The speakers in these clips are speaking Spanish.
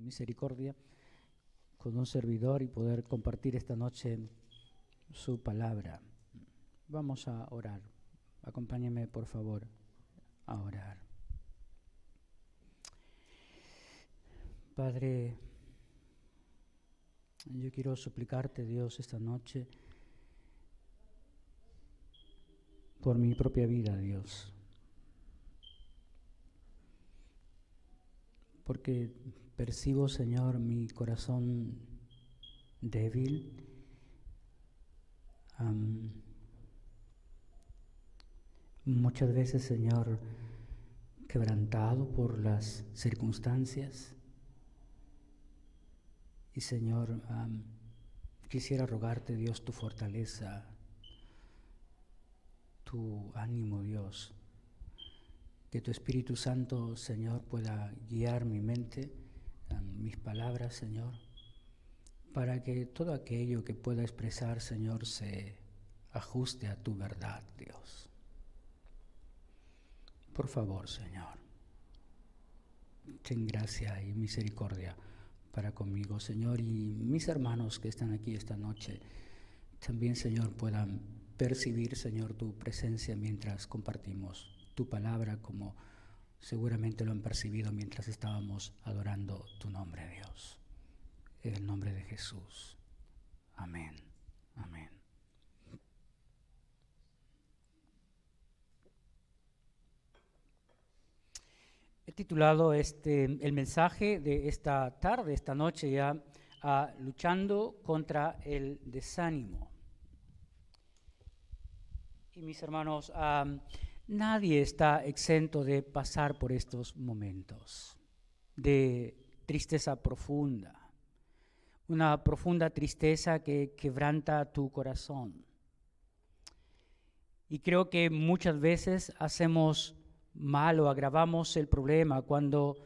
misericordia con un servidor y poder compartir esta noche su palabra. Vamos a orar. Acompáñeme, por favor, a orar. Padre, yo quiero suplicarte, Dios, esta noche por mi propia vida, Dios, porque percibo, Señor, mi corazón débil, muchas veces, Señor, quebrantado por las circunstancias. Y, Señor, quisiera rogarte, Dios, tu fortaleza, tu ánimo, Dios, que tu Espíritu Santo, Señor, pueda guiar mi mente, mis palabras, Señor, para que todo aquello que pueda expresar, Señor, se ajuste a tu verdad, Dios. Por favor, Señor, ten gracia y misericordia para conmigo, Señor, y mis hermanos que están aquí esta noche también, Señor, puedan percibir, Señor, tu presencia mientras compartimos tu palabra, como seguramente lo han percibido mientras estábamos adorando tu nombre, Dios. En el nombre de Jesús. Amén. Amén. He titulado el mensaje de esta tarde, esta noche ya, luchando contra el desánimo. Y mis hermanos, nadie está exento de pasar por estos momentos de tristeza profunda, una profunda tristeza que quebranta tu corazón. Y creo que muchas veces hacemos mal o agravamos el problema cuando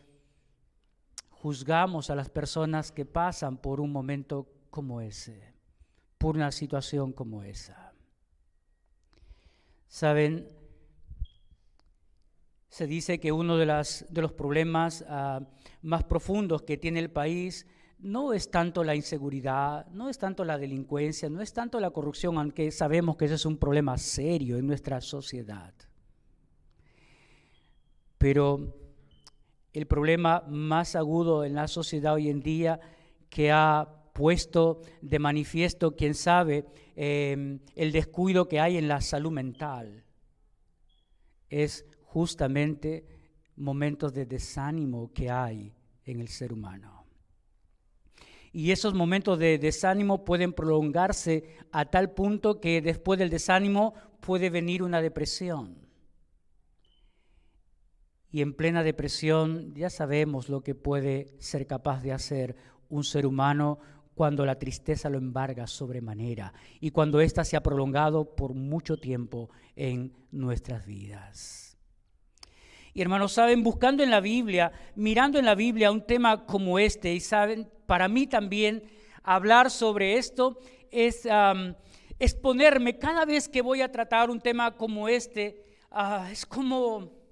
juzgamos a las personas que pasan por un momento como ese, por una situación como esa. Saben, se dice que uno de los problemas más profundos que tiene el país no es tanto la inseguridad, no es tanto la delincuencia, no es tanto la corrupción, aunque sabemos que ese es un problema serio en nuestra sociedad. Pero el problema más agudo en la sociedad hoy en día, que ha puesto de manifiesto, quién sabe, el descuido que hay en la salud mental, es justamente momentos de desánimo que hay en el ser humano. Y esos momentos de desánimo pueden prolongarse a tal punto que después del desánimo puede venir una depresión. Y en plena depresión ya sabemos lo que puede ser capaz de hacer un ser humano cuando la tristeza lo embarga sobremanera y cuando ésta se ha prolongado por mucho tiempo en nuestras vidas. Y hermanos, saben, buscando en la Biblia, mirando en la Biblia un tema como este, y saben, para mí también hablar sobre esto es exponerme cada vez que voy a tratar un tema como este, es como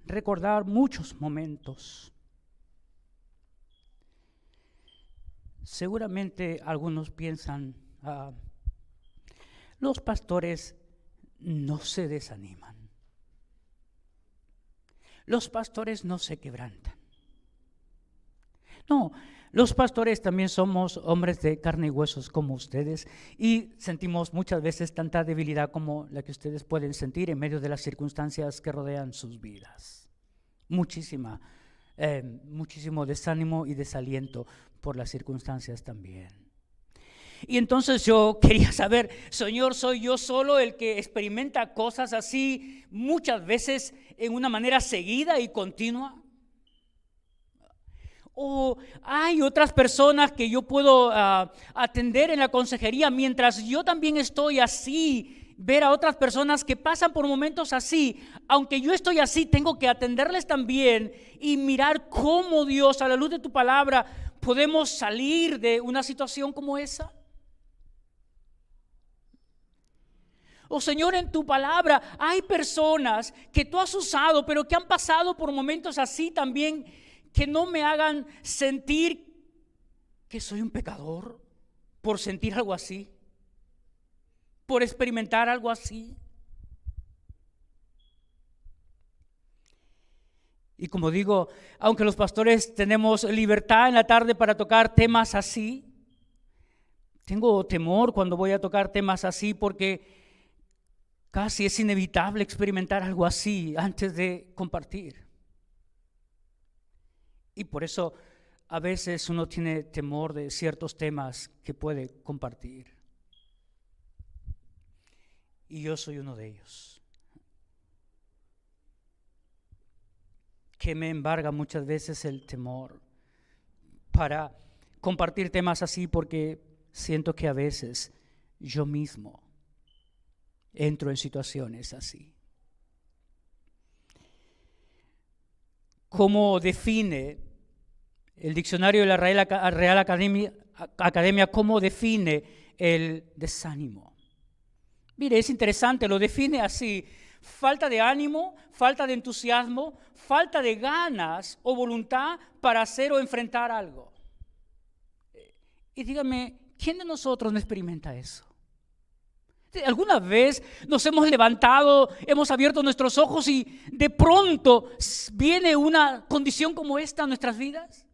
recordar muchos momentos. Seguramente algunos piensan, los pastores no se desaniman. Los pastores no se quebrantan. No, los pastores también somos hombres de carne y huesos como ustedes y sentimos muchas veces tanta debilidad como la que ustedes pueden sentir en medio de las circunstancias que rodean sus vidas. Muchísimo desánimo y desaliento por las circunstancias también. Y entonces yo quería saber, Señor, ¿soy yo solo el que experimenta cosas así muchas veces en una manera seguida y continua? ¿O hay otras personas que yo puedo atender en la consejería mientras yo también estoy así? Ver a otras personas que pasan por momentos así, aunque yo estoy así, tengo que atenderles también y mirar cómo Dios, a la luz de tu palabra, podemos salir de una situación como esa. Oh Señor, en tu palabra hay personas que tú has usado, pero que han pasado por momentos así también, que no me hagan sentir que soy un pecador por sentir algo así, por experimentar algo así. Y como digo, aunque los pastores tenemos libertad en la tarde para tocar temas así, tengo temor cuando voy a tocar temas así porque casi es inevitable experimentar algo así antes de compartir. Y por eso a veces uno tiene temor de ciertos temas que puede compartir. Y yo soy uno de ellos. Que me embarga muchas veces el temor para compartir temas así porque siento que a veces yo mismo entro en situaciones así. ¿Cómo define el diccionario de la Real Academia, cómo define el desánimo? Mire, es interesante, lo define así: falta de ánimo, falta de entusiasmo, falta de ganas o voluntad para hacer o enfrentar algo. Y dígame, ¿quién de nosotros no experimenta eso? ¿Alguna vez nos hemos levantado, hemos abierto nuestros ojos y de pronto viene una condición como esta a nuestras vidas?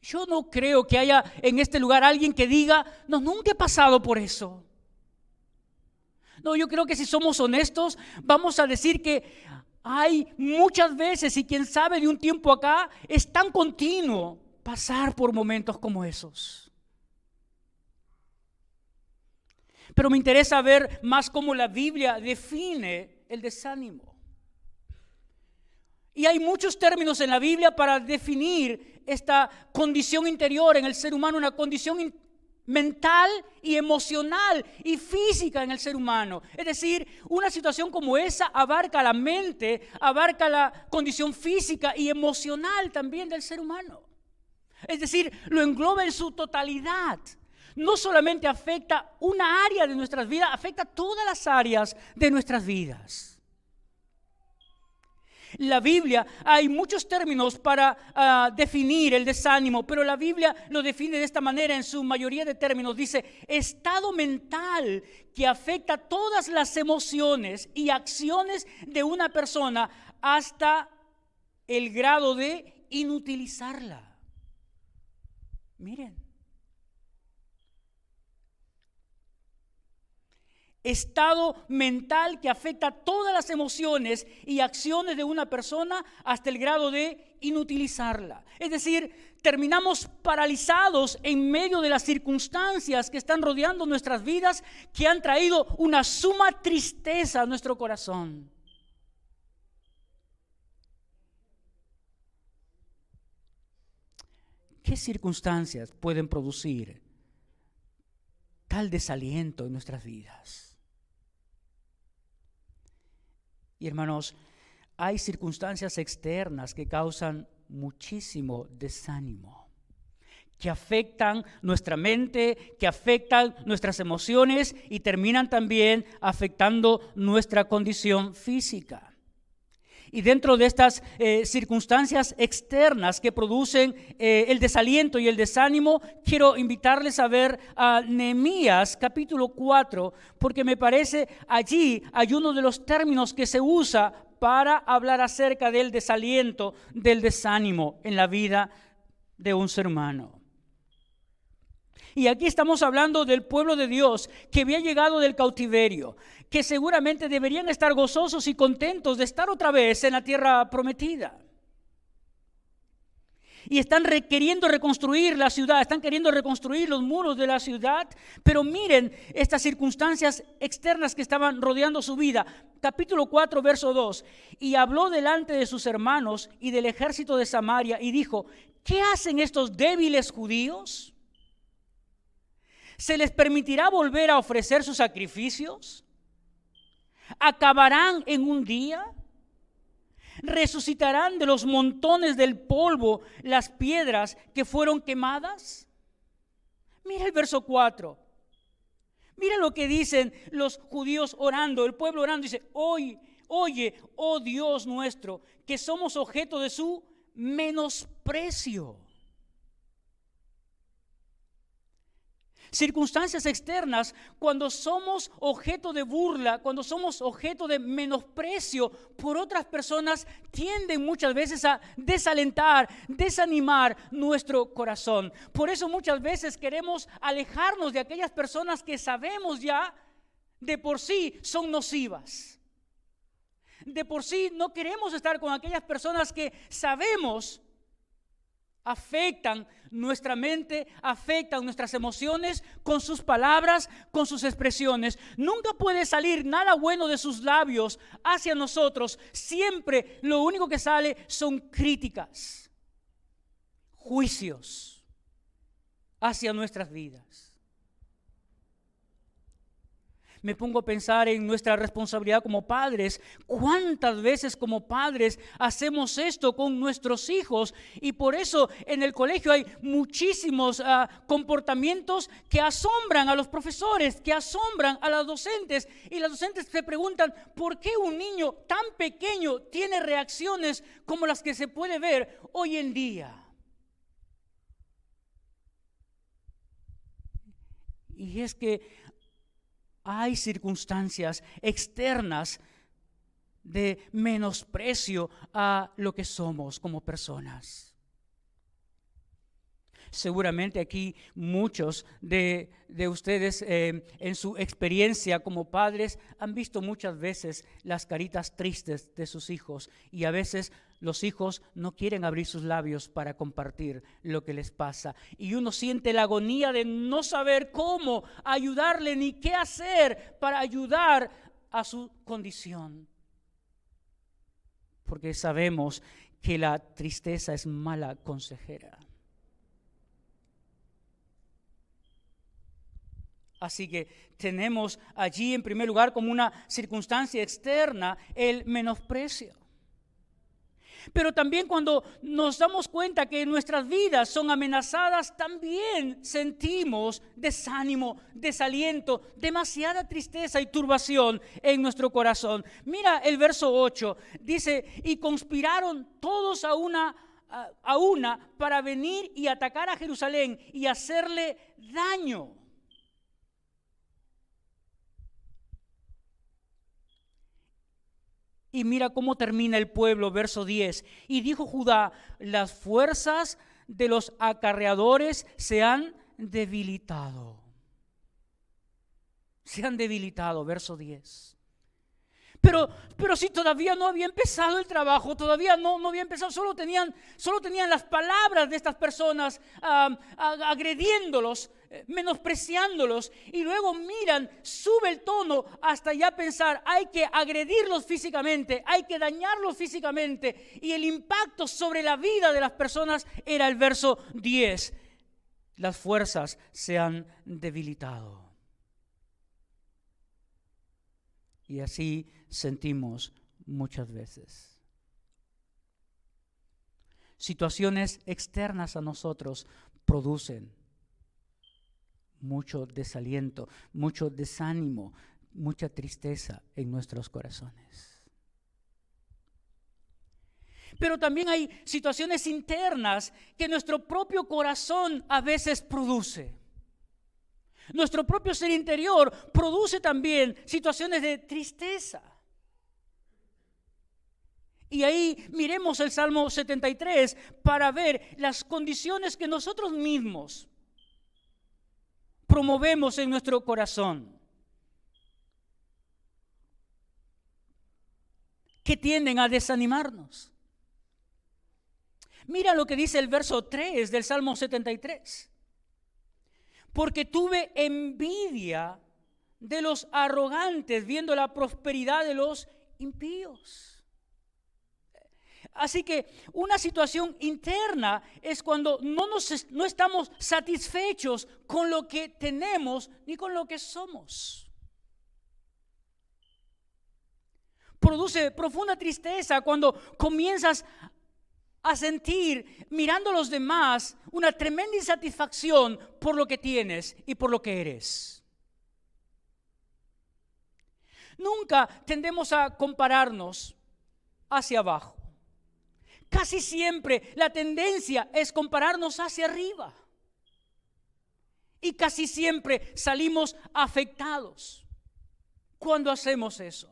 Yo no creo que haya en este lugar alguien que diga, no, nunca he pasado por eso. No, yo creo que si somos honestos, vamos a decir que hay muchas veces, y quien sabe de un tiempo acá, es tan continuo pasar por momentos como esos. Pero me interesa ver más cómo la Biblia define el desánimo. Y hay muchos términos en la Biblia para definir esta condición interior en el ser humano, una condición mental y emocional y física en el ser humano. Es decir, una situación como esa abarca la mente, abarca la condición física y emocional también del ser humano. Es decir, lo engloba en su totalidad. No solamente afecta una área de nuestras vidas, afecta todas las áreas de nuestras vidas. En la Biblia hay muchos términos para definir el desánimo, pero la Biblia lo define de esta manera en su mayoría de términos. Dice, estado mental que afecta todas las emociones y acciones de una persona hasta el grado de inutilizarla. Miren. Estado mental que afecta todas las emociones y acciones de una persona hasta el grado de inutilizarla. Es decir, terminamos paralizados en medio de las circunstancias que están rodeando nuestras vidas, que han traído una suma tristeza a nuestro corazón. ¿Qué circunstancias pueden producir tal desaliento en nuestras vidas? Y hermanos, hay circunstancias externas que causan muchísimo desánimo, que afectan nuestra mente, que afectan nuestras emociones y terminan también afectando nuestra condición física. Y dentro de estas circunstancias externas que producen el desaliento y el desánimo, quiero invitarles a ver a Nehemías capítulo 4, porque me parece allí hay uno de los términos que se usa para hablar acerca del desaliento, del desánimo en la vida de un ser humano. Y aquí estamos hablando del pueblo de Dios que había llegado del cautiverio, que seguramente deberían estar gozosos y contentos de estar otra vez en la tierra prometida. Y están queriendo reconstruir la ciudad, están queriendo reconstruir los muros de la ciudad, pero miren estas circunstancias externas que estaban rodeando su vida. Capítulo 4, verso 2. Y habló delante de sus hermanos y del ejército de Samaria y dijo, ¿qué hacen estos débiles judíos? ¿Se les permitirá volver a ofrecer sus sacrificios? ¿Acabarán en un día? ¿Resucitarán de los montones del polvo las piedras que fueron quemadas? Mira el verso 4. Mira lo que dicen los judíos orando, el pueblo orando. Dice, oye, oh Dios nuestro, que somos objeto de su menosprecio. Circunstancias externas, cuando somos objeto de burla, cuando somos objeto de menosprecio por otras personas, tienden muchas veces a desalentar, desanimar nuestro corazón. Por eso muchas veces queremos alejarnos de aquellas personas que sabemos ya de por sí son nocivas. De por sí no queremos estar con aquellas personas que sabemos afectan nuestra mente, afectan nuestras emociones con sus palabras, con sus expresiones. Nunca puede salir nada bueno de sus labios hacia nosotros. Siempre lo único que sale son críticas, juicios hacia nuestras vidas. Me pongo a pensar en nuestra responsabilidad como padres. ¿Cuántas veces como padres hacemos esto con nuestros hijos? Y por eso en el colegio hay muchísimos comportamientos que asombran a los profesores, que asombran a los docentes. Y los docentes se preguntan, ¿por qué un niño tan pequeño tiene reacciones como las que se puede ver hoy en día? Y es que hay circunstancias externas de menosprecio a lo que somos como personas. Seguramente aquí muchos de ustedes en su experiencia como padres han visto muchas veces las caritas tristes de sus hijos, y a veces los hijos no quieren abrir sus labios para compartir lo que les pasa, y uno siente la agonía de no saber cómo ayudarle ni qué hacer para ayudar a su condición, porque sabemos que la tristeza es mala consejera. Así que tenemos allí en primer lugar como una circunstancia externa el menosprecio. Pero también cuando nos damos cuenta que nuestras vidas son amenazadas, también sentimos desánimo, desaliento, demasiada tristeza y turbación en nuestro corazón. Mira el verso 8, dice, y conspiraron todos a una para venir y atacar a Jerusalén y hacerle daño. Y mira cómo termina el pueblo, verso 10. Y dijo Judá, las fuerzas de los acarreadores se han debilitado. Se han debilitado, verso 10. Pero si todavía no había empezado el trabajo, todavía no había empezado, solo tenían las palabras de estas personas agrediéndolos, menospreciándolos, y luego miran, sube el tono hasta ya pensar, hay que agredirlos físicamente, hay que dañarlos físicamente, y el impacto sobre la vida de las personas era el verso 10. Las fuerzas se han debilitado. Y así sentimos muchas veces. Situaciones externas a nosotros producen mucho desaliento, mucho desánimo, mucha tristeza en nuestros corazones. Pero también hay situaciones internas que nuestro propio corazón a veces produce. Nuestro propio ser interior produce también situaciones de tristeza. Y ahí miremos el Salmo 73 para ver las condiciones que nosotros mismos promovemos en nuestro corazón, que tienden a desanimarnos. Mira lo que dice el verso 3 del Salmo 73. Porque tuve envidia de los arrogantes, viendo la prosperidad de los impíos. Así que una situación interna es cuando no estamos satisfechos con lo que tenemos ni con lo que somos. Produce profunda tristeza cuando comienzas a sentir, mirando a los demás, una tremenda insatisfacción por lo que tienes y por lo que eres. nunca tendemos a compararnos hacia abajo. Casi siempre la tendencia es compararnos hacia arriba. Y casi siempre salimos afectados cuando hacemos eso.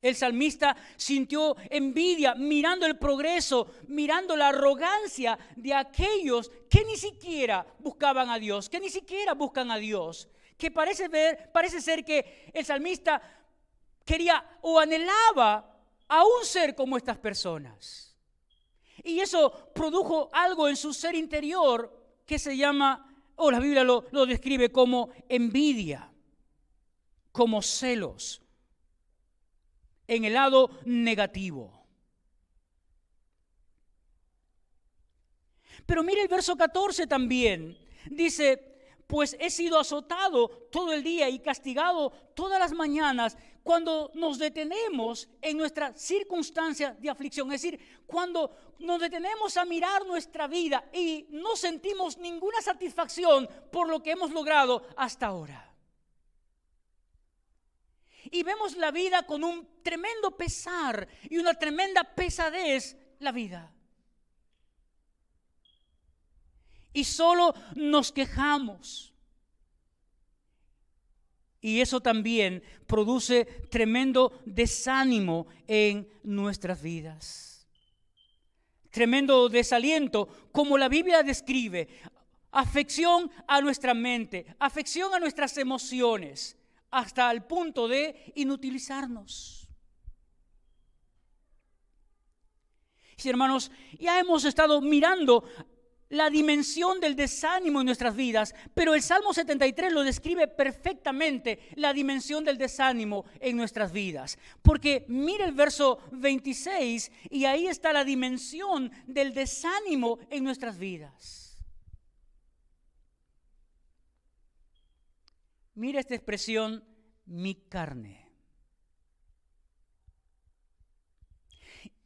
El salmista sintió envidia mirando el progreso, mirando la arrogancia de aquellos que ni siquiera buscaban a Dios, que ni siquiera buscan a Dios. Que parece ser que el salmista quería o anhelaba aún ser como estas personas. Y eso produjo algo en su ser interior que se llama, la Biblia lo describe como envidia, como celos, en el lado negativo. Pero mire el verso 14 también, dice, pues he sido azotado todo el día y castigado todas las mañanas. Cuando nos detenemos en nuestra circunstancia de aflicción, es decir, cuando nos detenemos a mirar nuestra vida y no sentimos ninguna satisfacción por lo que hemos logrado hasta ahora. Y vemos la vida con un tremendo pesar y una tremenda pesadez, la vida. Y solo nos quejamos. Y eso también produce tremendo desánimo en nuestras vidas. Tremendo desaliento, como la Biblia describe. Afección a nuestra mente, afección a nuestras emociones, hasta el punto de inutilizarnos. Sí, hermanos, ya hemos estado mirando la dimensión del desánimo en nuestras vidas, pero el Salmo 73 lo describe perfectamente, la dimensión del desánimo en nuestras vidas. Porque mira el verso 26 y ahí está la dimensión del desánimo en nuestras vidas. Mira esta expresión, mi carne.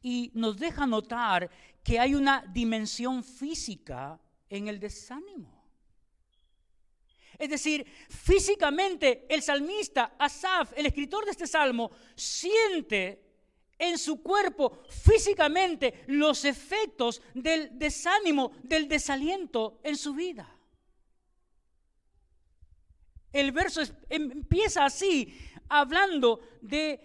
Y nos deja notar que hay una dimensión física en el desánimo. Es decir, físicamente el salmista Asaf, el escritor de este salmo, siente en su cuerpo físicamente los efectos del desánimo, del desaliento en su vida. El verso empieza así, hablando de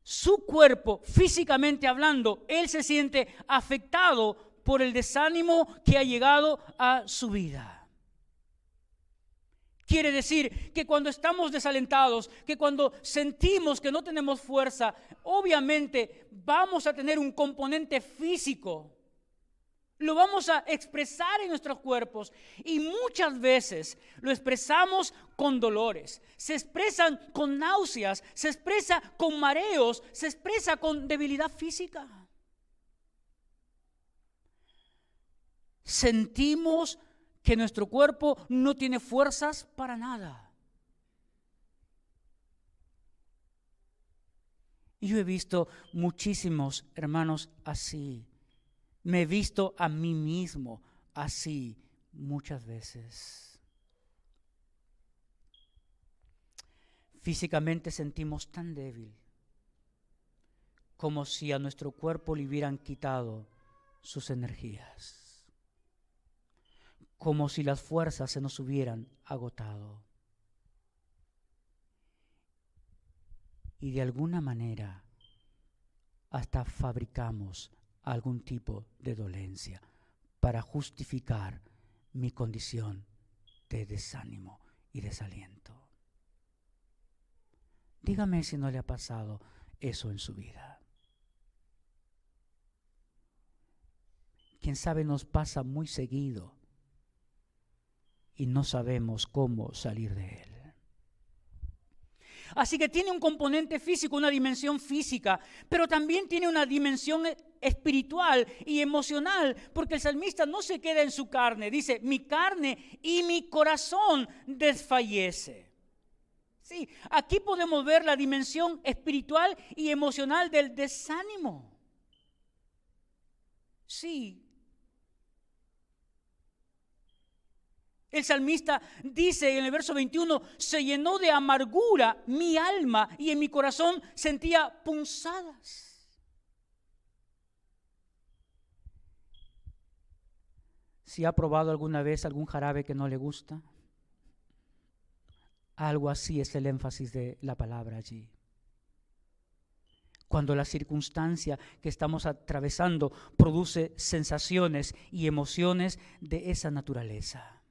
su cuerpo, físicamente hablando. Él se siente afectado por el desánimo que ha llegado a su vida. Quiere decir que cuando estamos desalentados, que cuando sentimos que no tenemos fuerza, obviamente vamos a tener un componente físico. Lo vamos a expresar en nuestros cuerpos y muchas veces lo expresamos con dolores, se expresan con náuseas, se expresa con mareos, se expresa con debilidad física. Sentimos que nuestro cuerpo no tiene fuerzas para nada. Y yo he visto muchísimos hermanos así. Me he visto a mí mismo así muchas veces. Físicamente sentimos tan débil, como si a nuestro cuerpo le hubieran quitado sus energías, como si las fuerzas se nos hubieran agotado. Y de alguna manera hasta fabricamos algún tipo de dolencia para justificar mi condición de desánimo y desaliento. Dígame si no le ha pasado eso en su vida. Quién sabe, nos pasa muy seguido y no sabemos cómo salir de él. Así que tiene un componente físico, una dimensión física, pero también tiene una dimensión espiritual y emocional, porque el salmista no se queda en su carne, dice, mi carne y mi corazón desfallece. Sí, aquí podemos ver la dimensión espiritual y emocional del desánimo. Sí. El salmista dice en el verso 21, se llenó de amargura mi alma y en mi corazón sentía punzadas. Si ha probado alguna vez algún jarabe que no le gusta, algo así es el énfasis de la palabra allí. Cuando la circunstancia que estamos atravesando produce sensaciones y emociones de esa naturaleza.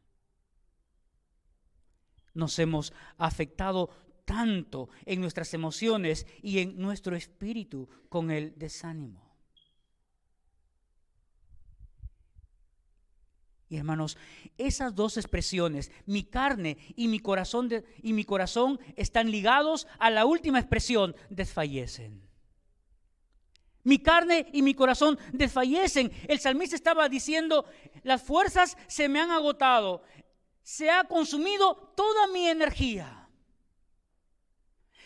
Nos hemos afectado tanto en nuestras emociones y en nuestro espíritu con el desánimo. Y hermanos, esas dos expresiones, mi carne y mi corazón están ligados a la última expresión, desfallecen. Mi carne y mi corazón desfallecen. El salmista estaba diciendo, las fuerzas se me han agotado, se ha consumido toda mi energía.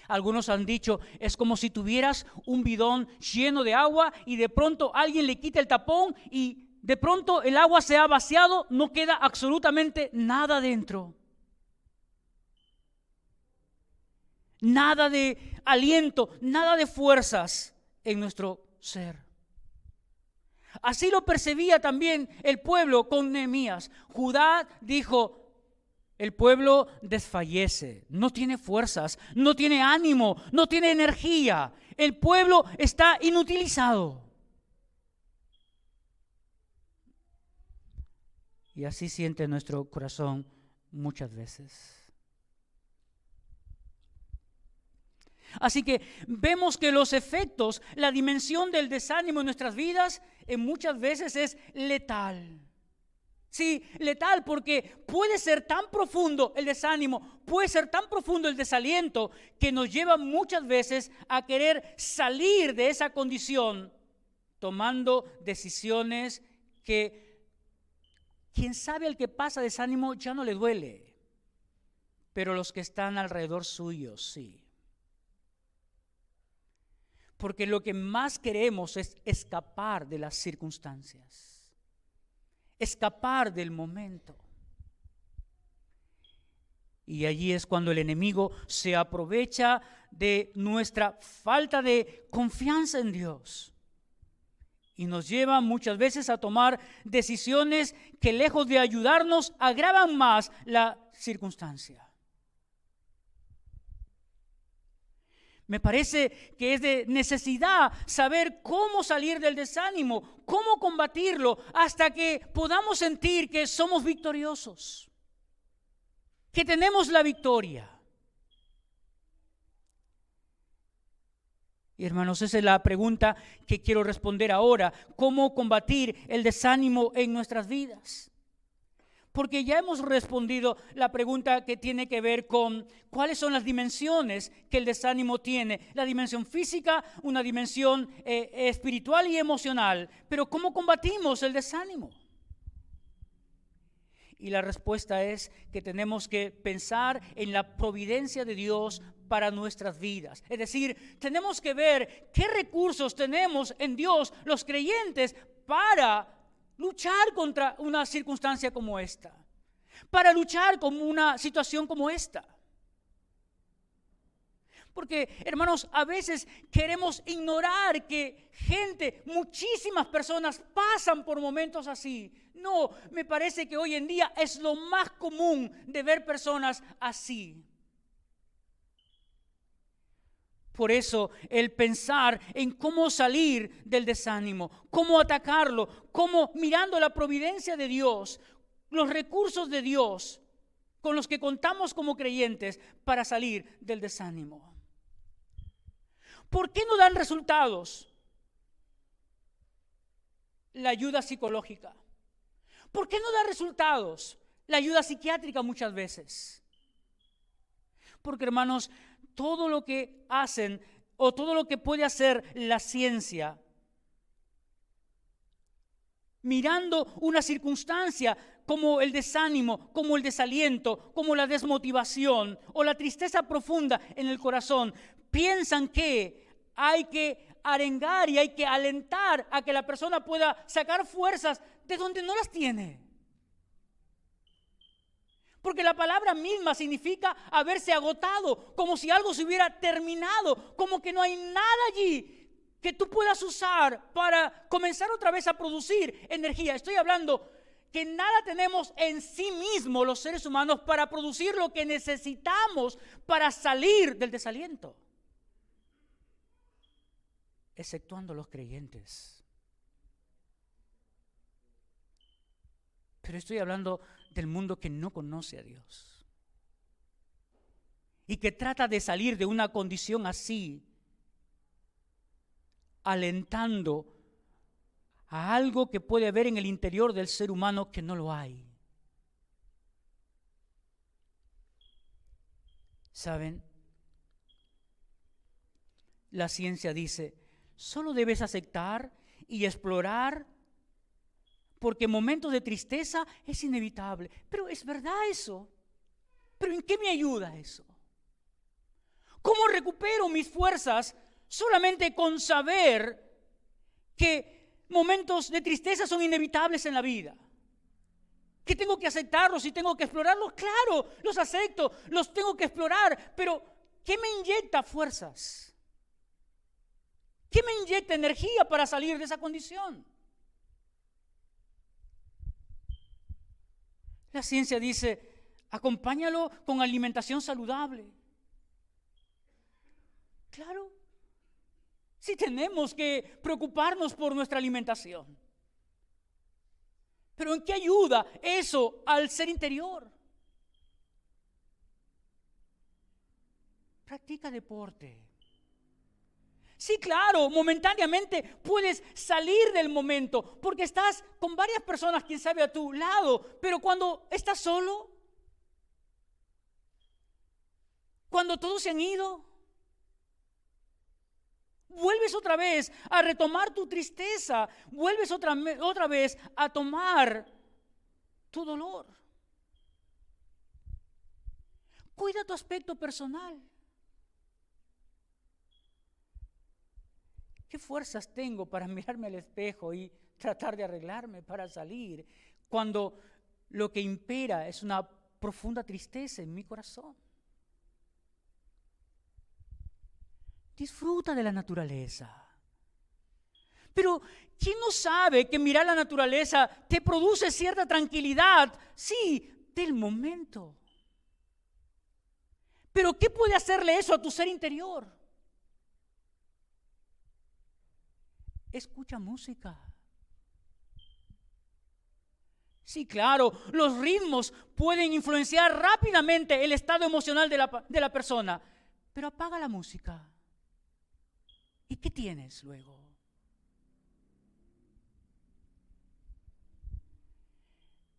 Algunos han dicho, es como si tuvieras un bidón lleno de agua y de pronto alguien le quita el tapón y de pronto el agua se ha vaciado, no queda absolutamente nada dentro. Nada de aliento, nada de fuerzas en nuestro ser. Así lo percibía también el pueblo con Nehemías. Judá dijo, el pueblo desfallece, no tiene fuerzas, no tiene ánimo, no tiene energía. El pueblo está inutilizado. Y así siente nuestro corazón muchas veces. Así que vemos que los efectos, la dimensión del desánimo en nuestras vidas, muchas veces es letal. Sí, letal, porque puede ser tan profundo el desánimo, puede ser tan profundo el desaliento, que nos lleva muchas veces a querer salir de esa condición, tomando decisiones que quien sabe al que pasa desánimo ya no le duele, pero los que están alrededor suyo sí. Porque lo que más queremos es escapar de las circunstancias, escapar del momento. Y allí es cuando el enemigo se aprovecha de nuestra falta de confianza en Dios. Y nos lleva muchas veces a tomar decisiones que lejos de ayudarnos agravan más la circunstancia. Me parece que es de necesidad saber cómo salir del desánimo, cómo combatirlo, hasta que podamos sentir que somos victoriosos, que tenemos la victoria. Y hermanos, esa es la pregunta que quiero responder ahora. ¿Cómo combatir el desánimo en nuestras vidas? Porque ya hemos respondido la pregunta que tiene que ver con cuáles son las dimensiones que el desánimo tiene. La dimensión física, una dimensión espiritual y emocional. Pero ¿cómo combatimos el desánimo? Y la respuesta es que tenemos que pensar en la providencia de Dios para nuestras vidas. Es decir, tenemos que ver qué recursos tenemos en Dios los creyentes para luchar contra una circunstancia como esta, para luchar con una situación como esta. Porque, hermanos, a veces queremos ignorar que muchísimas personas pasan por momentos así. No, me parece que hoy en día es lo más común de ver personas así. Por eso, el pensar en cómo salir del desánimo, cómo atacarlo, cómo mirando la providencia de Dios, los recursos de Dios con los que contamos como creyentes para salir del desánimo. ¿Por qué no dan resultados la ayuda psicológica? ¿Por qué no da resultados la ayuda psiquiátrica muchas veces? Porque, hermanos, todo lo que hacen o todo lo que puede hacer la ciencia, mirando una circunstancia como el desánimo, como el desaliento, como la desmotivación o la tristeza profunda en el corazón, piensan que hay que arengar y hay que alentar a que la persona pueda sacar fuerzas de donde no las tiene. Porque la palabra misma significa haberse agotado, como si algo se hubiera terminado, como que no hay nada allí que tú puedas usar para comenzar otra vez a producir energía. Estoy hablando que nada tenemos en sí mismo los seres humanos para producir lo que necesitamos para salir del desaliento, exceptuando los creyentes. Pero estoy hablando del mundo que no conoce a Dios y que trata de salir de una condición así, alentando a algo que puede haber en el interior del ser humano que no lo hay. ¿Saben? La ciencia dice, solo debes aceptar y explorar, porque momentos de tristeza es inevitable. Pero ¿es verdad eso? ¿Pero en qué me ayuda eso? ¿Cómo recupero mis fuerzas solamente con saber que momentos de tristeza son inevitables en la vida? ¿Que tengo que aceptarlos y tengo que explorarlos? Claro, los acepto, los tengo que explorar, pero ¿qué me inyecta fuerzas? ¿Qué me inyecta energía para salir de esa condición? La ciencia dice, acompáñalo con alimentación saludable. Claro, sí tenemos que preocuparnos por nuestra alimentación. Pero ¿en qué ayuda eso al ser interior? Practica deporte. Sí, claro, momentáneamente puedes salir del momento porque estás con varias personas, quién sabe, a tu lado. Pero cuando estás solo, cuando todos se han ido, vuelves otra vez a retomar tu tristeza, vuelves otra vez a tomar tu dolor. Cuida tu aspecto personal. ¿Qué fuerzas tengo para mirarme al espejo y tratar de arreglarme para salir cuando lo que impera es una profunda tristeza en mi corazón? Disfruta de la naturaleza. Pero ¿quién no sabe que mirar la naturaleza te produce cierta tranquilidad? Sí, del momento. Pero ¿qué puede hacerle eso a tu ser interior? Escucha música. Sí, claro, los ritmos pueden influenciar rápidamente el estado emocional de la persona, pero apaga la música. ¿Y qué tienes luego?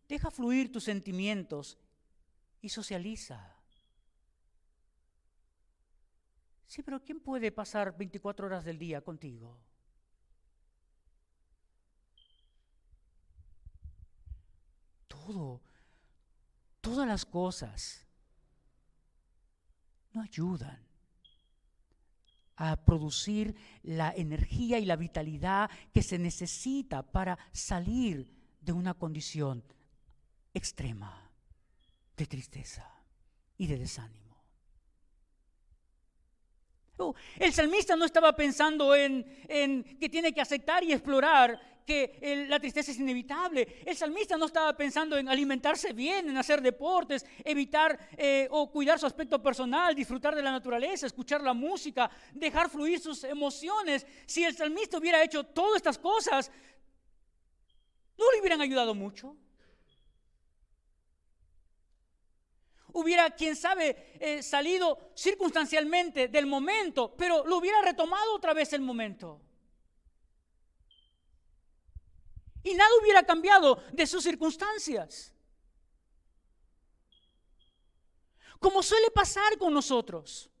Deja fluir tus sentimientos y socializa. Sí, pero ¿quién puede pasar 24 horas del día contigo? Todas las cosas no ayudan a producir la energía y la vitalidad que se necesita para salir de una condición extrema de tristeza y de desánimo. El salmista no estaba pensando en que tiene que aceptar y explorar que la tristeza es inevitable. El salmista no estaba pensando en alimentarse bien, en hacer deportes, evitar o cuidar su aspecto personal, disfrutar de la naturaleza, escuchar la música, dejar fluir sus emociones. Si el salmista hubiera hecho todas estas cosas, ¿no le hubieran ayudado mucho? Hubiera, quién sabe, salido circunstancialmente del momento, pero lo hubiera retomado otra vez el momento. Y nada hubiera cambiado de sus circunstancias. Como suele pasar con nosotros.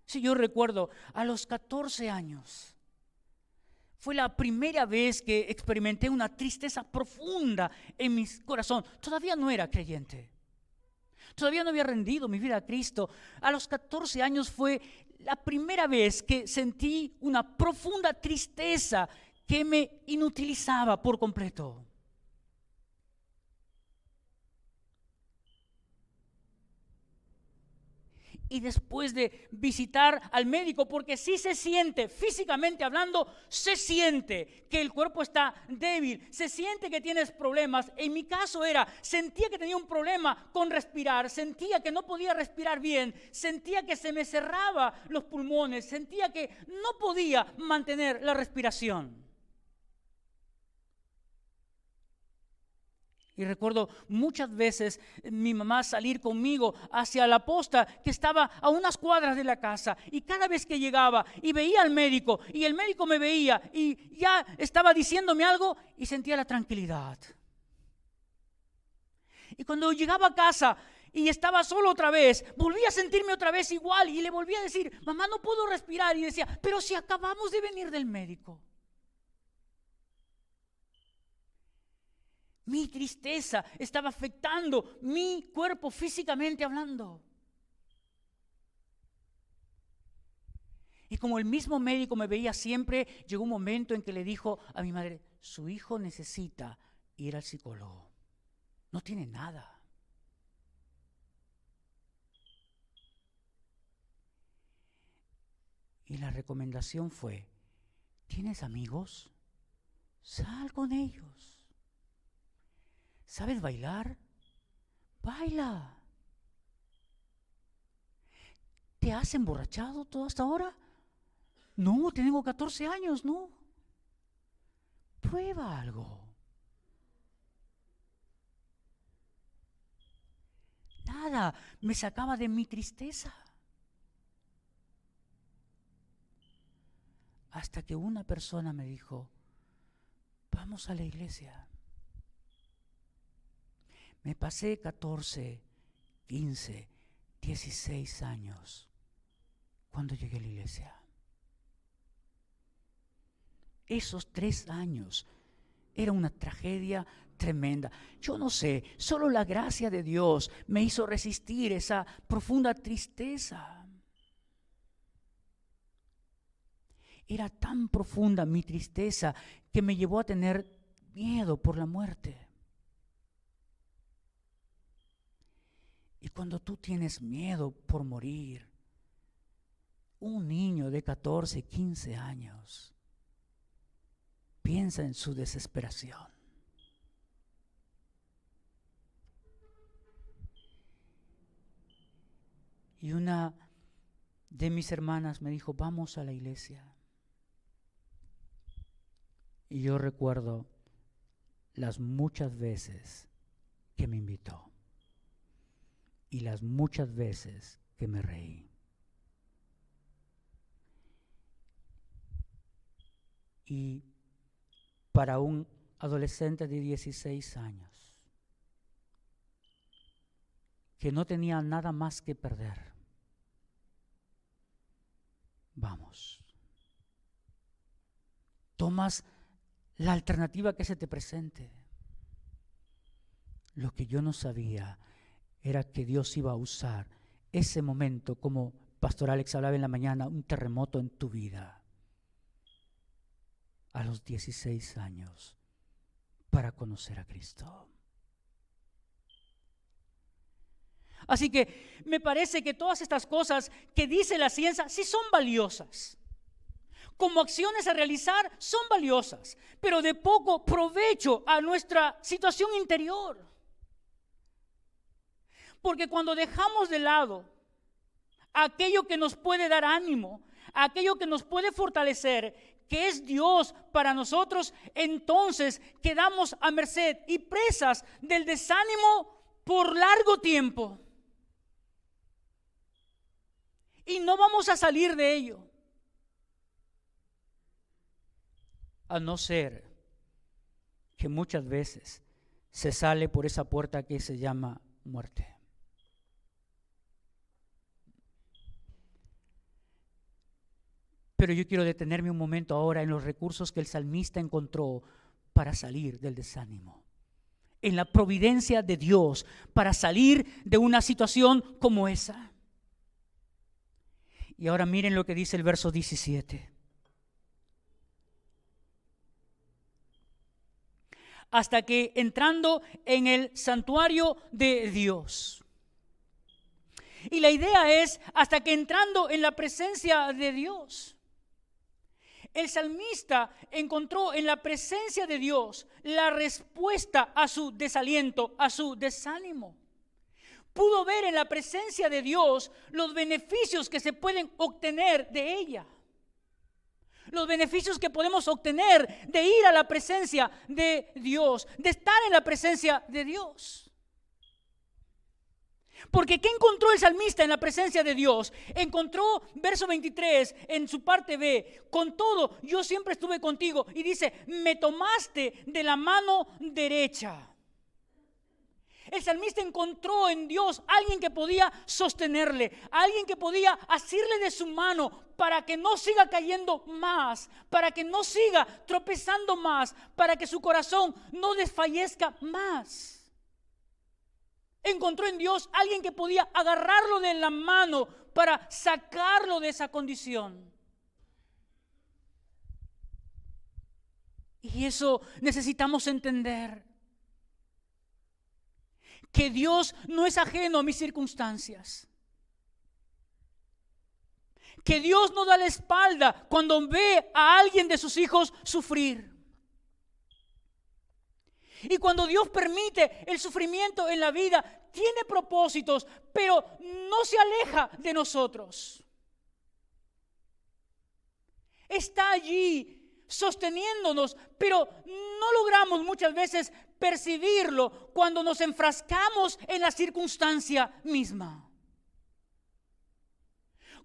Si yo recuerdo, a los 14 años, fue la primera vez que experimenté una tristeza profunda en mi corazón. Todavía no era creyente. Todavía no había rendido mi vida a Cristo. A los 14 años fue la primera vez que sentí una profunda tristeza que me inutilizaba por completo. Y después de visitar al médico, porque sí se siente, físicamente hablando, se siente que el cuerpo está débil, se siente que tienes problemas. En mi caso sentía que tenía un problema con respirar, sentía que no podía respirar bien, sentía que se me cerraban los pulmones, sentía que no podía mantener la respiración. Y recuerdo muchas veces mi mamá salir conmigo hacia la posta que estaba a unas cuadras de la casa. Y cada vez que llegaba y veía al médico y el médico me veía y ya estaba diciéndome algo y sentía la tranquilidad. Y cuando llegaba a casa y estaba solo otra vez, volví a sentirme otra vez igual y le volví a decir, mamá, no puedo respirar. Y decía, pero si acabamos de venir del médico. Mi tristeza estaba afectando mi cuerpo físicamente hablando. Y como el mismo médico me veía siempre, llegó un momento en que le dijo a mi madre, su hijo necesita ir al psicólogo. No tiene nada. Y la recomendación fue, ¿tienes amigos? Sal con ellos. ¿Sabes bailar? Baila. ¿Te has emborrachado todo hasta ahora? No, tengo 14 años, no. Prueba algo. Nada me sacaba de mi tristeza. Hasta que una persona me dijo, vamos a la iglesia. Me pasé 14, 15, 16 años cuando llegué a la iglesia. Esos 3 años era una tragedia tremenda. Yo no sé, solo la gracia de Dios me hizo resistir esa profunda tristeza. Era tan profunda mi tristeza que me llevó a tener miedo por la muerte. Y cuando tú tienes miedo por morir, un niño de 14, 15 años piensa en su desesperación. Y una de mis hermanas me dijo, vamos a la iglesia. Y yo recuerdo las muchas veces que me invitó. Y las muchas veces que me reí. Y para un adolescente de 16 años, que no tenía nada más que perder, vamos. Tomas la alternativa que se te presente. Lo que yo no sabía era que Dios iba a usar ese momento, como Pastor Alex hablaba en la mañana, un terremoto en tu vida, a los 16 años, para conocer a Cristo. Así que me parece que todas estas cosas que dice la ciencia sí son valiosas. Como acciones a realizar son valiosas, pero de poco provecho a nuestra situación interior. Porque cuando dejamos de lado aquello que nos puede dar ánimo, aquello que nos puede fortalecer, que es Dios para nosotros, entonces quedamos a merced y presas del desánimo por largo tiempo. Y no vamos a salir de ello. A no ser que muchas veces se sale por esa puerta que se llama muerte. Pero yo quiero detenerme un momento ahora en los recursos que el salmista encontró para salir del desánimo. En la providencia de Dios para salir de una situación como esa. Y ahora miren lo que dice el verso 17. hasta que entrando en el santuario de Dios. Y la idea es hasta que entrando en la presencia de Dios. El salmista encontró en la presencia de Dios la respuesta a su desaliento, a su desánimo. Pudo ver en la presencia de Dios los beneficios que se pueden obtener de ella. Los beneficios que podemos obtener de ir a la presencia de Dios, de estar en la presencia de Dios. Porque ¿qué encontró el salmista en la presencia de Dios? Encontró, verso 23, en su parte B, con todo, yo siempre estuve contigo. Y dice, me tomaste de la mano derecha. El salmista encontró en Dios alguien que podía sostenerle, alguien que podía asirle de su mano para que no siga cayendo más, para que no siga tropezando más, para que su corazón no desfallezca más. Encontró en Dios alguien que podía agarrarlo de la mano para sacarlo de esa condición. Y eso necesitamos entender. Que Dios no es ajeno a mis circunstancias. Que Dios no da la espalda cuando ve a alguien de sus hijos sufrir. Y cuando Dios permite el sufrimiento en la vida, tiene propósitos, pero no se aleja de nosotros. Está allí sosteniéndonos, pero no logramos muchas veces percibirlo cuando nos enfrascamos en la circunstancia misma.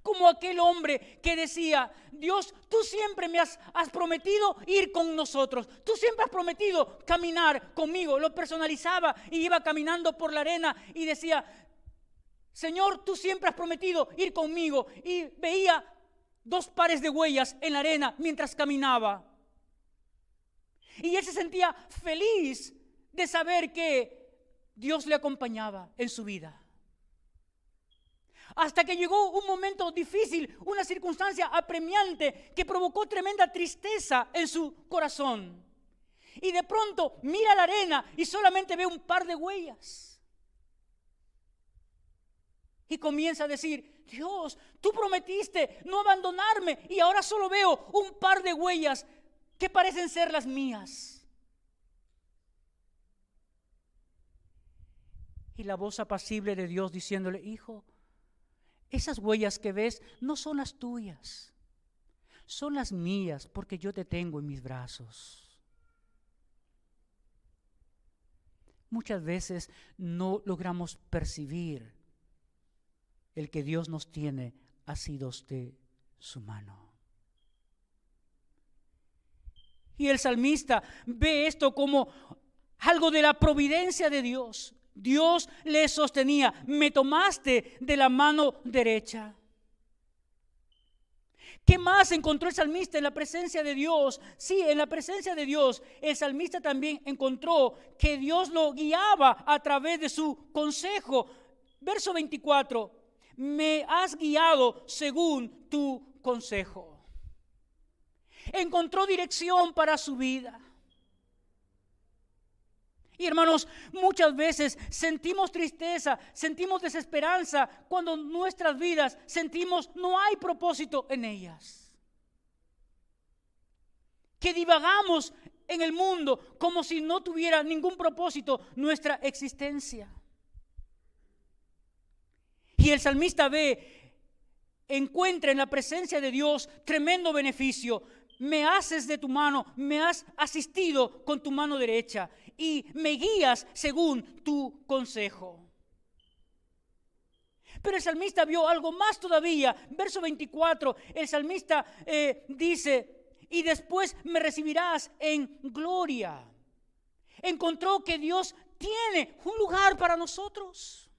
Como aquel hombre que decía, Dios, tú siempre me has prometido ir con nosotros. Tú siempre has prometido caminar conmigo. Lo personalizaba y iba caminando por la arena y decía, Señor, tú siempre has prometido ir conmigo. Y veía 2 pares de huellas en la arena mientras caminaba. Y él se sentía feliz de saber que Dios le acompañaba en su vida. Hasta que llegó un momento difícil, una circunstancia apremiante que provocó tremenda tristeza en su corazón. Y de pronto mira la arena y solamente ve un par de huellas. Y comienza a decir, Dios, tú prometiste no abandonarme y ahora solo veo un par de huellas que parecen ser las mías. Y la voz apacible de Dios diciéndole, hijo, esas huellas que ves no son las tuyas, son las mías porque yo te tengo en mis brazos. Muchas veces no logramos percibir el que Dios nos tiene asidos de su mano. Y el salmista ve esto como algo de la providencia de Dios. Dios le sostenía, me tomaste de la mano derecha. ¿Qué más encontró el salmista en la presencia de Dios? Sí, en la presencia de Dios, el salmista también encontró que Dios lo guiaba a través de su consejo. Verso 24, me has guiado según tu consejo. Encontró dirección para su vida. Y hermanos, muchas veces sentimos tristeza, sentimos desesperanza cuando nuestras vidas sentimos no hay propósito en ellas. Que divagamos en el mundo como si no tuviera ningún propósito nuestra existencia. Y el salmista encuentra en la presencia de Dios tremendo beneficio. Me haces de tu mano, me has asistido con tu mano derecha y me guías según tu consejo. Pero el salmista vio algo más todavía. Verso 24, el salmista dice, y después me recibirás en gloria. Encontró que Dios tiene un lugar para nosotros.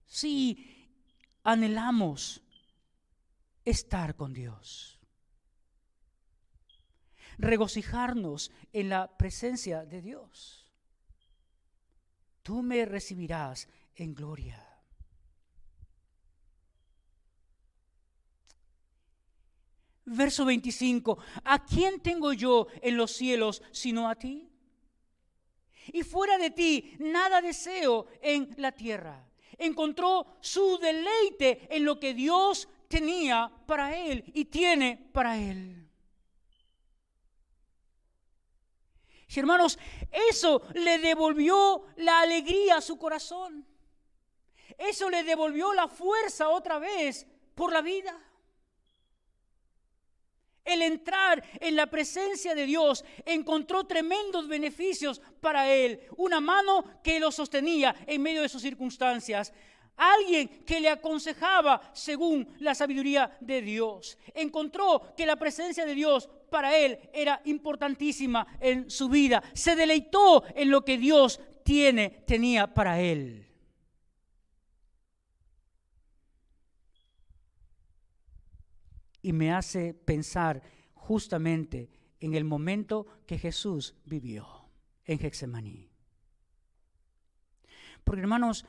Si anhelamos estar con Dios, regocijarnos en la presencia de Dios, tú me recibirás en gloria. Verso 25, ¿a quién tengo yo en los cielos sino a ti? Y fuera de ti nada deseo en la tierra. Encontró su deleite en lo que Dios tenía para él y tiene para él. Y hermanos, eso le devolvió la alegría a su corazón. Eso le devolvió la fuerza otra vez por la vida. El entrar en la presencia de Dios encontró tremendos beneficios para él. Una mano que lo sostenía en medio de sus circunstancias. Alguien que le aconsejaba según la sabiduría de Dios. Encontró que la presencia de Dios para él era importantísima en su vida. Se deleitó en lo que Dios tenía para él. Y me hace pensar justamente en el momento que Jesús vivió en Getsemaní. Porque hermanos,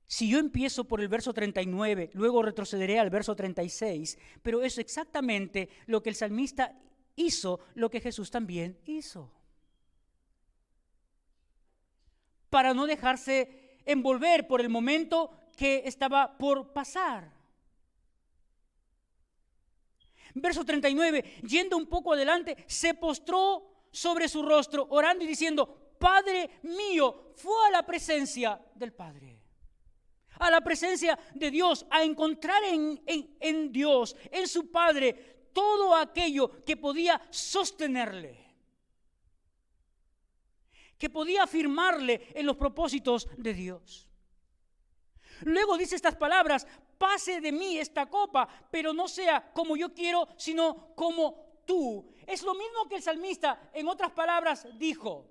si yo empiezo por el verso 39, luego retrocederé al verso 36, pero es exactamente lo que el salmista hizo, lo que Jesús también hizo. Para no dejarse envolver por el momento que estaba por pasar. Verso 39, yendo un poco adelante, se postró sobre su rostro, orando y diciendo: Padre mío, fue a la presencia del Padre, a la presencia de Dios, a encontrar en Dios, en su Padre, todo aquello que podía sostenerle, que podía afirmarle en los propósitos de Dios. Luego dice estas palabras: pase de mí esta copa, pero no sea como yo quiero, sino como tú. Es lo mismo que el salmista en otras palabras dijo.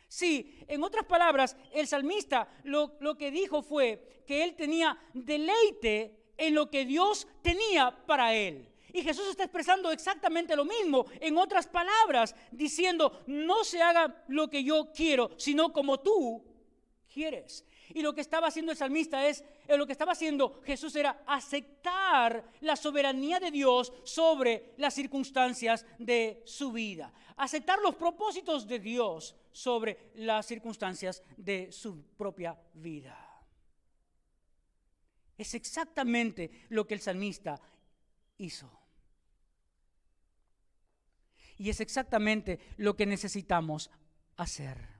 Sí, en otras palabras, el salmista lo que dijo fue que él tenía deleite en lo que Dios tenía para él. Y Jesús está expresando exactamente lo mismo, en otras palabras, diciendo: no se haga lo que yo quiero, sino como tú quieres. Y lo que estaba haciendo el salmista lo que estaba haciendo Jesús era aceptar la soberanía de Dios sobre las circunstancias de su vida. Aceptar los propósitos de Dios sobre las circunstancias de su propia vida. Es exactamente lo que el salmista hizo. Y es exactamente lo que necesitamos hacer.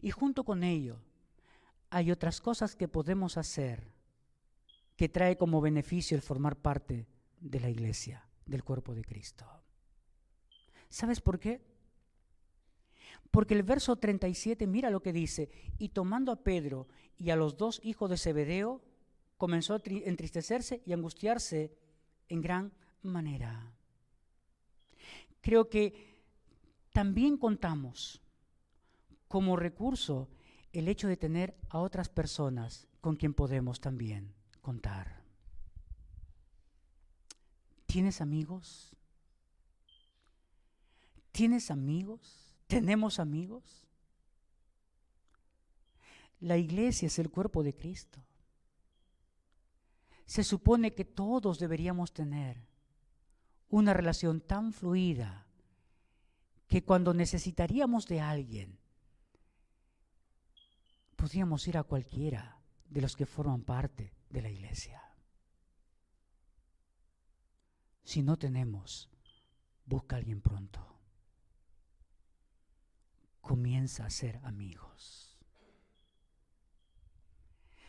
Y junto con ello, hay otras cosas que podemos hacer que trae como beneficio el formar parte de la iglesia, del cuerpo de Cristo. ¿Sabes por qué? Porque el verso 37, mira lo que dice: y tomando a Pedro y a los dos hijos de Zebedeo, comenzó a entristecerse y angustiarse en gran manera. Creo que también contamos como recurso el hecho de tener a otras personas con quien podemos también contar. ¿Tienes amigos? ¿Tienes amigos? ¿Tenemos amigos? La iglesia es el cuerpo de Cristo. Se supone que todos deberíamos tener una relación tan fluida que cuando necesitaríamos de alguien, podríamos ir a cualquiera de los que forman parte de la iglesia. Si no tenemos, busca a alguien pronto. Comienza a ser amigos.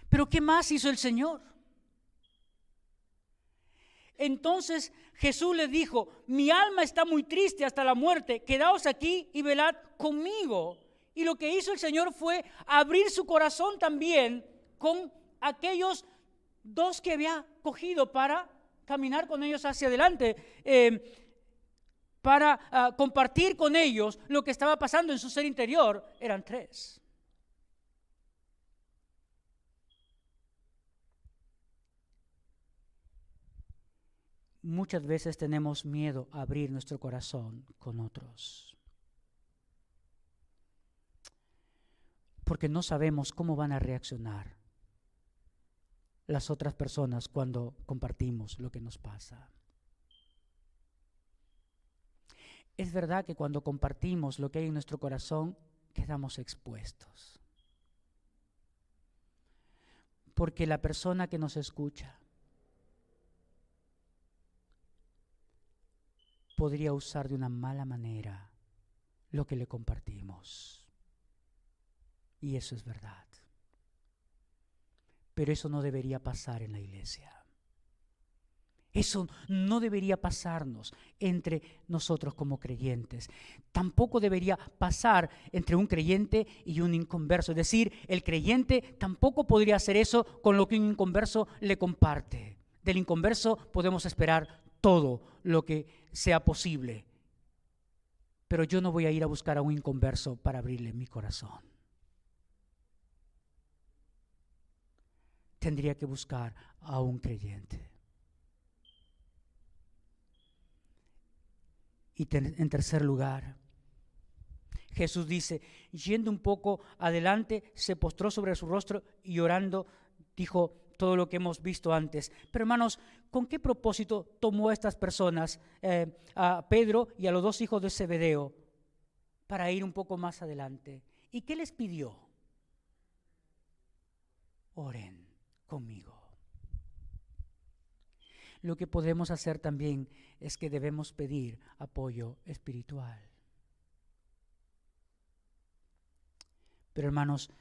Pero ¿qué más hizo el Señor? Entonces Jesús le dijo: mi alma está muy triste hasta la muerte, quedaos aquí y velad conmigo. Y lo que hizo el Señor fue abrir su corazón también con aquellos dos que había cogido para caminar con ellos hacia adelante, para compartir con ellos lo que estaba pasando en su ser interior. Eran tres. Muchas veces tenemos miedo a abrir nuestro corazón con otros. porque no sabemos cómo van a reaccionar las otras personas cuando compartimos lo que nos pasa. Es verdad que cuando compartimos lo que hay en nuestro corazón, quedamos expuestos. Porque la persona que nos escucha podría usar de una mala manera lo que le compartimos. Y eso es verdad. Pero eso no debería pasar en la iglesia. Eso no debería pasarnos entre nosotros como creyentes. Tampoco debería pasar entre un creyente y un inconverso. Es decir, el creyente tampoco podría hacer eso con lo que un inconverso le comparte. Del inconverso podemos esperar todo lo que sea posible. Pero yo no voy a ir a buscar a un inconverso para abrirle mi corazón. Tendría que buscar a un creyente. Y en tercer lugar, Jesús dice, yendo un poco adelante, se postró sobre su rostro y orando, dijo todo lo que hemos visto antes. Pero hermanos, ¿con qué propósito tomó a estas personas, a Pedro y a los dos hijos de Zebedeo, para ir un poco más adelante? ¿Y qué les pidió? Oren conmigo. Lo que podemos hacer también es que debemos pedir apoyo espiritual. Pero hermanos,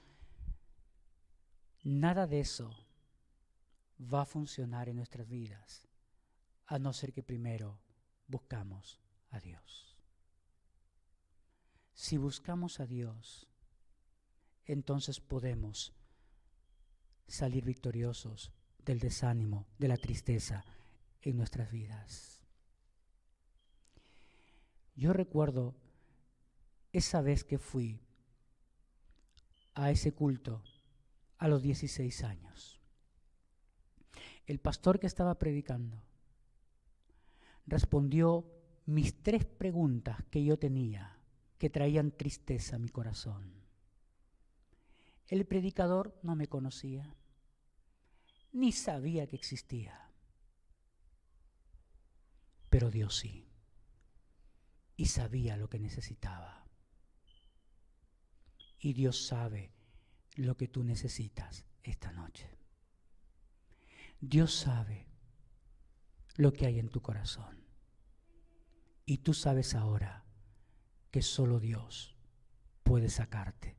nada de eso va a funcionar en nuestras vidas, a no ser que primero buscamos a Dios. Si buscamos a Dios, entonces podemos salir victoriosos del desánimo, de la tristeza en nuestras vidas. Yo recuerdo esa vez que fui a ese culto a los 16 años. El pastor que estaba predicando respondió mis 3 preguntas que yo tenía, que traían tristeza a mi corazón. El predicador no me conocía, ni sabía que existía, pero Dios sí, y sabía lo que necesitaba. Y Dios sabe lo que tú necesitas esta noche. Dios sabe lo que hay en tu corazón. Y tú sabes ahora que solo Dios puede sacarte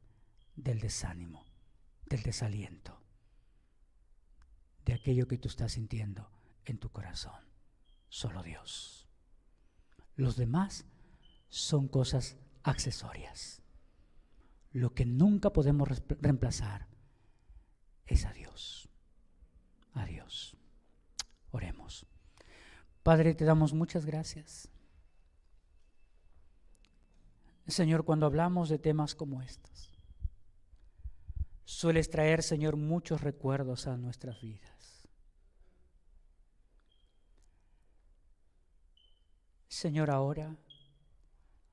del desánimo, del desaliento, de aquello que tú estás sintiendo en tu corazón. Solo Dios. Los demás son cosas accesorias. Lo que nunca podemos reemplazar es a Dios. A Dios. Oremos. Padre, te damos muchas gracias. Señor, cuando hablamos de temas como estos, sueles traer, Señor, muchos recuerdos a nuestras vidas. Señor, ahora,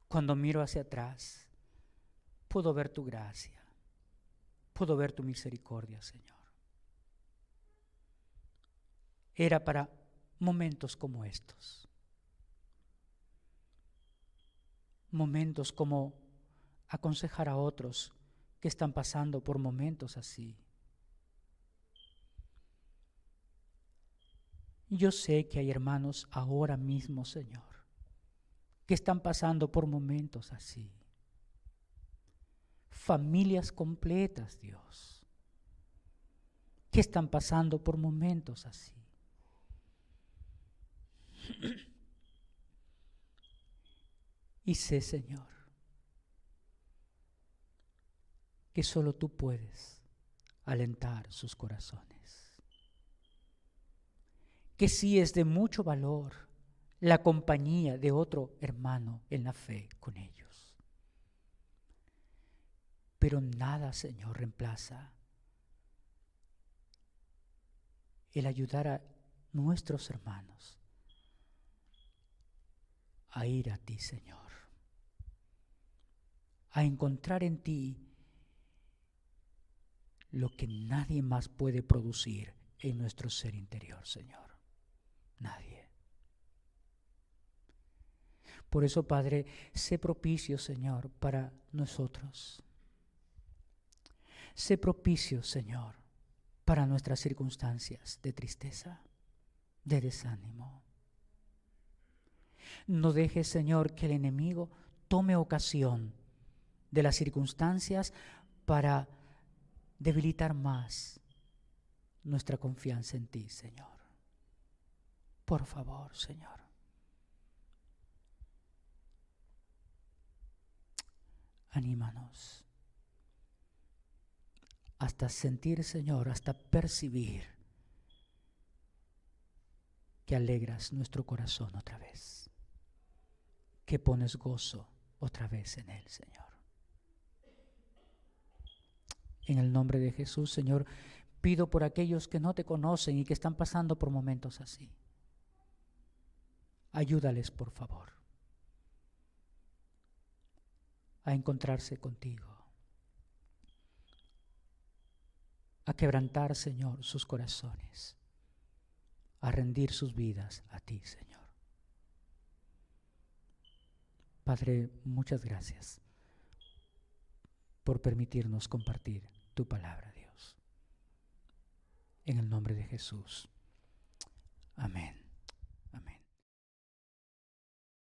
cuando miro hacia atrás, puedo ver tu gracia, puedo ver tu misericordia, Señor. Era para momentos como estos. Momentos como aconsejar a otros que están pasando por momentos así. Yo sé que hay hermanos ahora mismo, Señor, que están pasando por momentos así. Familias completas, Dios, que están pasando por momentos así. Y sé, Señor, que solo tú puedes alentar sus corazones. Que sí es de mucho valor la compañía de otro hermano en la fe con ellos. Pero nada, Señor, reemplaza el ayudar a nuestros hermanos a ir a ti, Señor, a encontrar en ti lo que nadie más puede producir en nuestro ser interior, Señor. Nadie. Por eso, Padre, sé propicio, Señor, para nosotros. Sé propicio, Señor, para nuestras circunstancias de tristeza, de desánimo. No dejes, Señor, que el enemigo tome ocasión de las circunstancias para debilitar más nuestra confianza en ti, Señor. Por favor, Señor. Anímanos hasta sentir, Señor, hasta percibir que alegras nuestro corazón otra vez, que pones gozo otra vez en él, Señor. En el nombre de Jesús, Señor, pido por aquellos que no te conocen y que están pasando por momentos así. Ayúdales, por favor, a encontrarse contigo, a quebrantar, Señor, sus corazones, a rendir sus vidas a ti, Señor. Padre, muchas gracias por permitirnos compartir tu palabra, Dios. En el nombre de Jesús. Amén.